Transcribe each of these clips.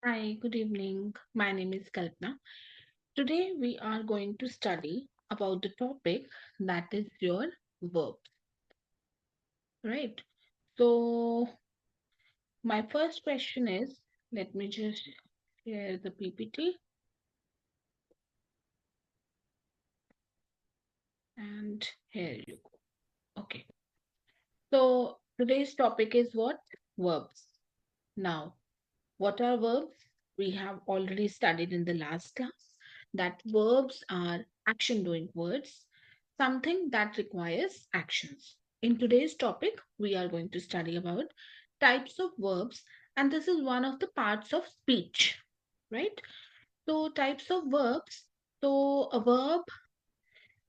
Hi, good evening. My name is Kalpana. Today we are going to study about the topic that is your verbs, right? So my first question is, let me just share the PPT and here you go. Okay. So today's topic is what? Verbs. Now, what are verbs? We have already studied in the last class that verbs are action doing words, something that requires actions. In today's topic, we are going to study about types of verbs, and this is one of the parts of speech, right? So, types of verbs. So, a verb,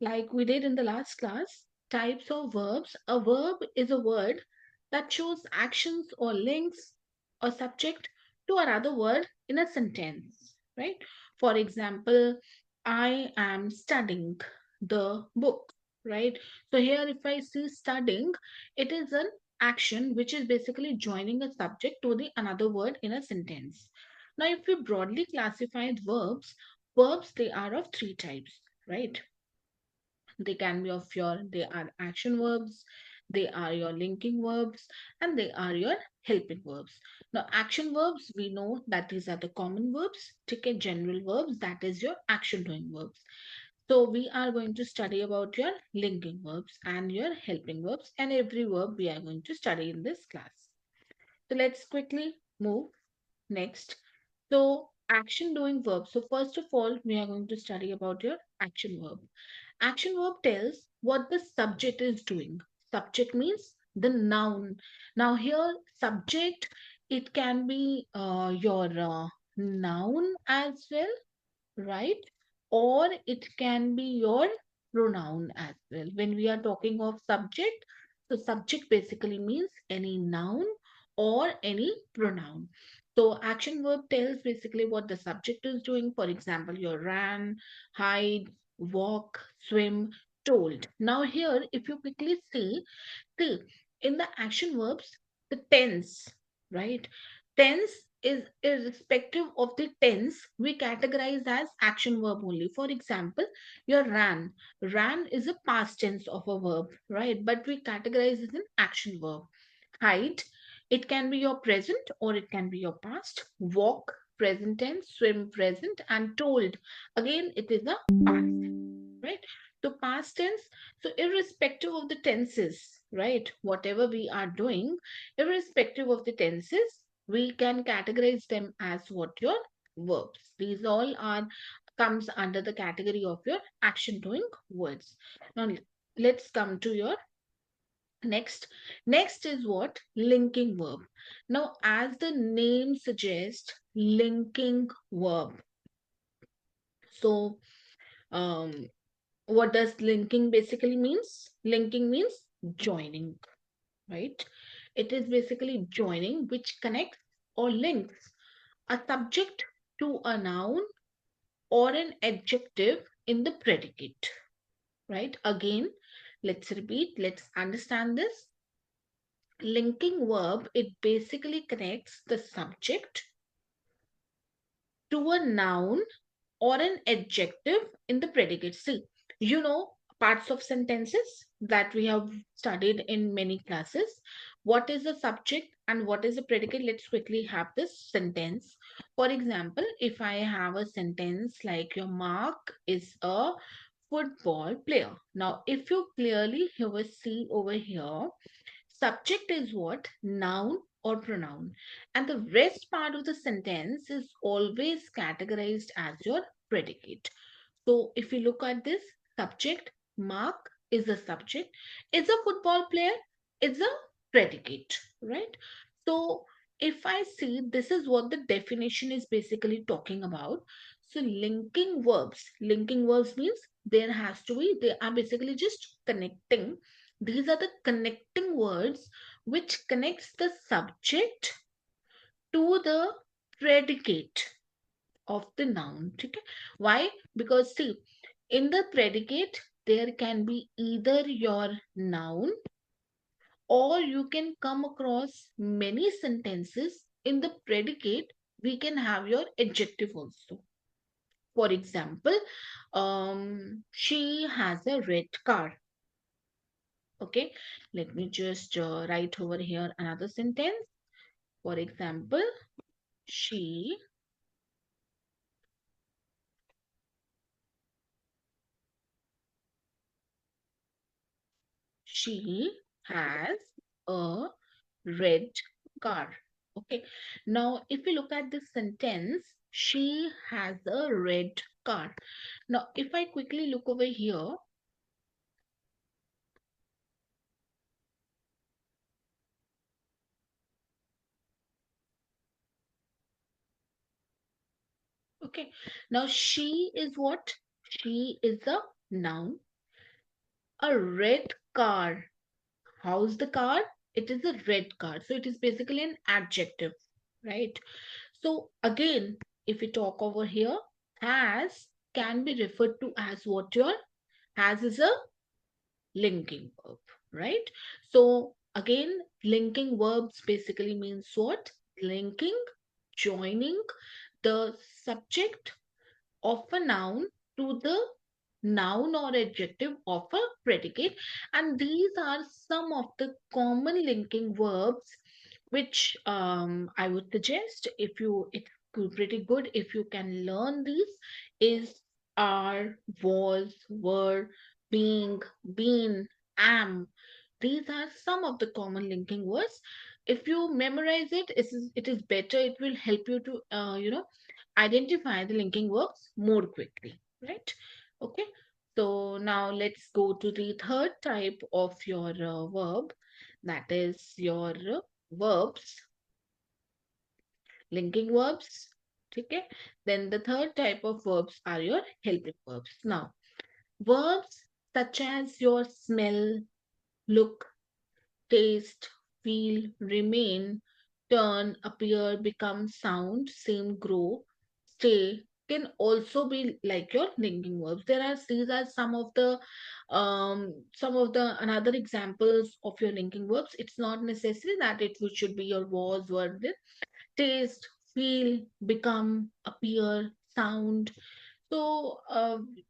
like we did in the last class, types of verbs. A verb is a word that shows actions or links or subject to another word in a sentence, right? For example, I am studying the book, right? So here, if I see studying, it is an action which is basically joining a subject to the another word in a sentence. Now, if we broadly classify verbs they are of three types, right? They can be of your, they are action verbs, they are your linking verbs, and they are your helping verbs. Now, action verbs, we know that these are the common verbs. Take general verbs, that is your action doing verbs. So we are going to study about your linking verbs and your helping verbs, and every verb we are going to study in this class. So let's quickly move next. So action doing verbs. So first of all, we are going to study about your action verb. Action verb tells what the subject is doing. Subject means the noun. Now here, subject, it can be your noun as well, right? Or it can be your pronoun as well. When we are talking of subject, so subject basically means any noun or any pronoun. So action verb tells basically what the subject is doing. For example, you ran, hide, walk, swim, told. Now here, if you quickly see in the action verbs, the tense, right? Tense is irrespective of the tense, we categorize as action verb only. For example, your ran. Ran is a past tense of a verb, right? But we categorize it as an action verb. Hide, it can be your present or it can be your past. Walk, present tense, swim, present, and told. Again, it is a past, right? So past tense, so irrespective of the tenses, right? Whatever we are doing, irrespective of the tenses, we can categorize them as what your verbs. These all are comes under the category of your action doing words. Now let's come to your next. Next is what? Linking verb. Now, as the name suggests, linking verb. So, um, what does linking basically means? Linking means joining, right? It is basically joining which connects or links a subject to a noun or an adjective in the predicate, right? Again, let's repeat, let's understand this. Linking verb, it basically connects the subject to a noun or an adjective in the predicate. See, you know parts of sentences that we have studied in many classes. What is the subject and what is the predicate? Let's quickly have this sentence. For example, if I have a sentence like your Mark is a football player. Now, if you clearly have a see over here, subject is what? Noun or pronoun. And the rest part of the sentence is always categorized as your predicate. So if you look at this, subject, Mark is the subject, is a football player, is a predicate, right? So if I see, this is what the definition is basically talking about. So linking verbs means there has to be, they are basically just connecting. These are the connecting words which connects the subject to the predicate of the noun. Okay? Why? Because see, in the predicate, there can be either your noun or you can come across many sentences in the predicate we can have your adjective also. For example, she has a red car. Okay, let me just write over here another sentence. For example, she she has a red car. Okay, now if we look at this sentence, she has a red car. Now, if I quickly look over here, okay, now she is what? She is a noun. A red car. How's the car? It is a red car. So it is basically an adjective, right? So again, if we talk over here, has can be referred to as what your has is a linking verb, right? So again, linking verbs basically means what? Linking, joining the subject of a noun to the noun or adjective of a predicate, and these are some of the common linking verbs which I would suggest, if you it's pretty good if you can learn these, is are, was, were, being, been, am. These are some of the common linking words. If you memorize it is better. It will help you to identify the linking verbs more quickly, right? Okay, so now let's go to the third type of your verb, that is your verbs, linking verbs. Okay, then the third type of verbs are your helping verbs. Now, verbs such as your smell, look, taste, feel, remain, turn, appear, become, sound, seem, grow, stay can also be like your linking verbs. These are some of the another examples of your linking verbs. It's not necessary that should be your was, were, did. Taste, feel, become, appear, sound. So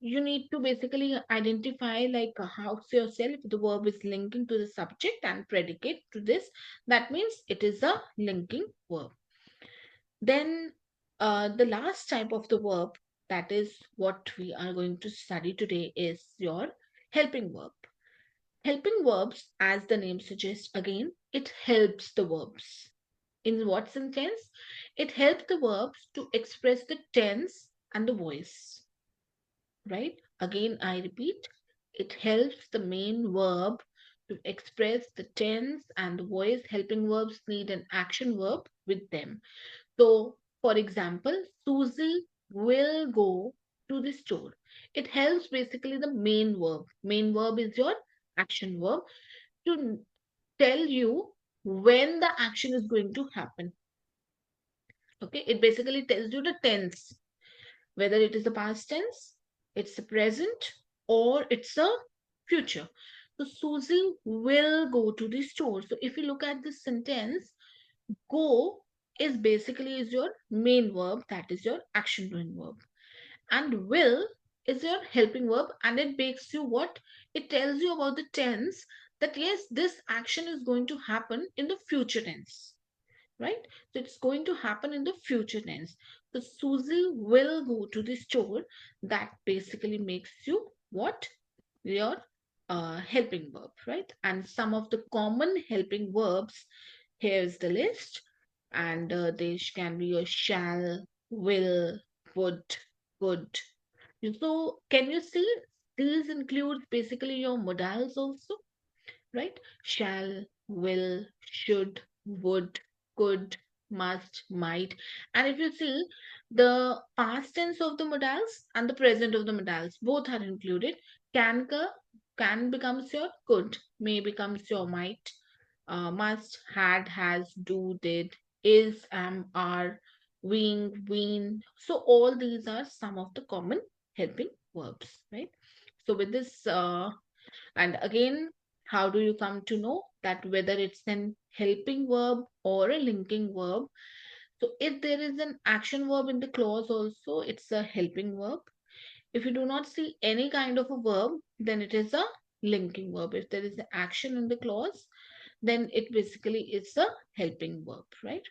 you need to basically identify like how yourself the verb is linking to the subject and predicate to this. That means it is a linking verb. Then the last type of the verb, that is what we are going to study today, is your helping verb. Helping verbs, as the name suggests, again, it helps the verbs. In what sentence? It helps the verbs to express the tense and the voice, right? Again, I repeat, it helps the main verb to express the tense and the voice. Helping verbs need an action verb with them. So, for example, Susie will go to the store. It helps basically the main verb. Main verb is your action verb to tell you when the action is going to happen. Okay, it basically tells you the tense, whether it is the past tense, it's the present, or it's a future. So Susie will go to the store. So if you look at this sentence, go is basically is your main verb, that is your action doing verb. And will is your helping verb, and it makes you what? It tells you about the tense, that yes, this action is going to happen in the future tense, right? So it's going to happen in the future tense. So Susie will go to the store. That basically makes you what? Your helping verb, right? And some of the common helping verbs, here's the list. And they can be your shall, will, would, could. So can you see these include basically your modals also, right? Shall, will, should, would, could, must, might. And if you see, the past tense of the modals and the present of the modals, both are included. Can, can becomes your could, may becomes your might, must, had, has, do, did, is, am, are, wing, ween. So all these are some of the common helping verbs, right? So with this and again, how do you come to know that whether it's an helping verb or a linking verb? So if there is an action verb in the clause also, it's a helping verb. If you do not see any kind of a verb, then it is a linking verb. If there is an action in the clause, then it basically is a helping verb, right?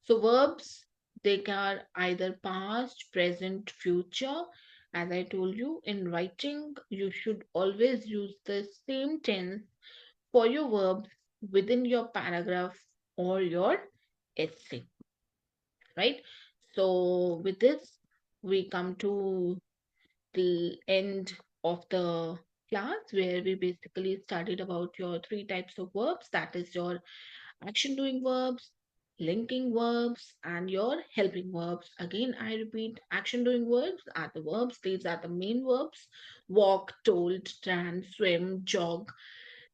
So verbs, they are either past, present, future. As I told you, in writing, you should always use the same tense for your verbs within your paragraph or your essay, right? So with this, we come to the end of the class where we basically studied about your three types of verbs, that is your action doing verbs, linking verbs, and your helping verbs. Again, I repeat, action doing verbs are the verbs, these are the main verbs: walk, told, ran, swim, jog.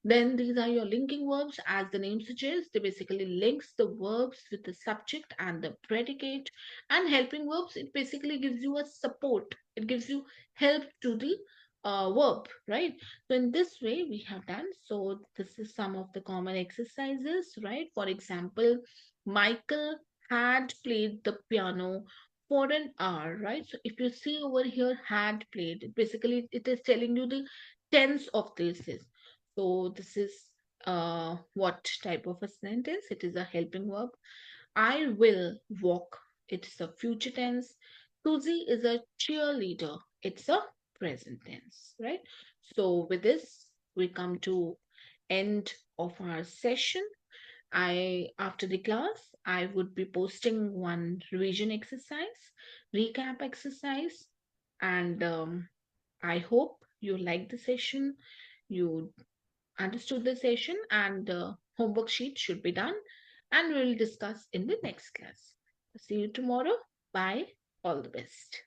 Then these are your linking verbs. As the name suggests, they basically links the verbs with the subject and the predicate. And helping verbs, it basically gives you a support. It gives you help to the verb, right? So in this way we have done. So this is some of the common exercises, right? For example, Michael had played the piano for an hour, right? So if you see over here, had played, basically it is telling you the tense of this is. So this is what type of a sentence? It is a helping verb. I will walk. It's a future tense. Susie is a cheerleader. It's a present tense, right? So with this, we come to end of our session. I after the class, I would be posting one revision exercise, recap exercise, and I hope you like the session. You understood the session, and the homework sheet should be done, and we'll discuss in the next class. See you tomorrow. Bye. All the best.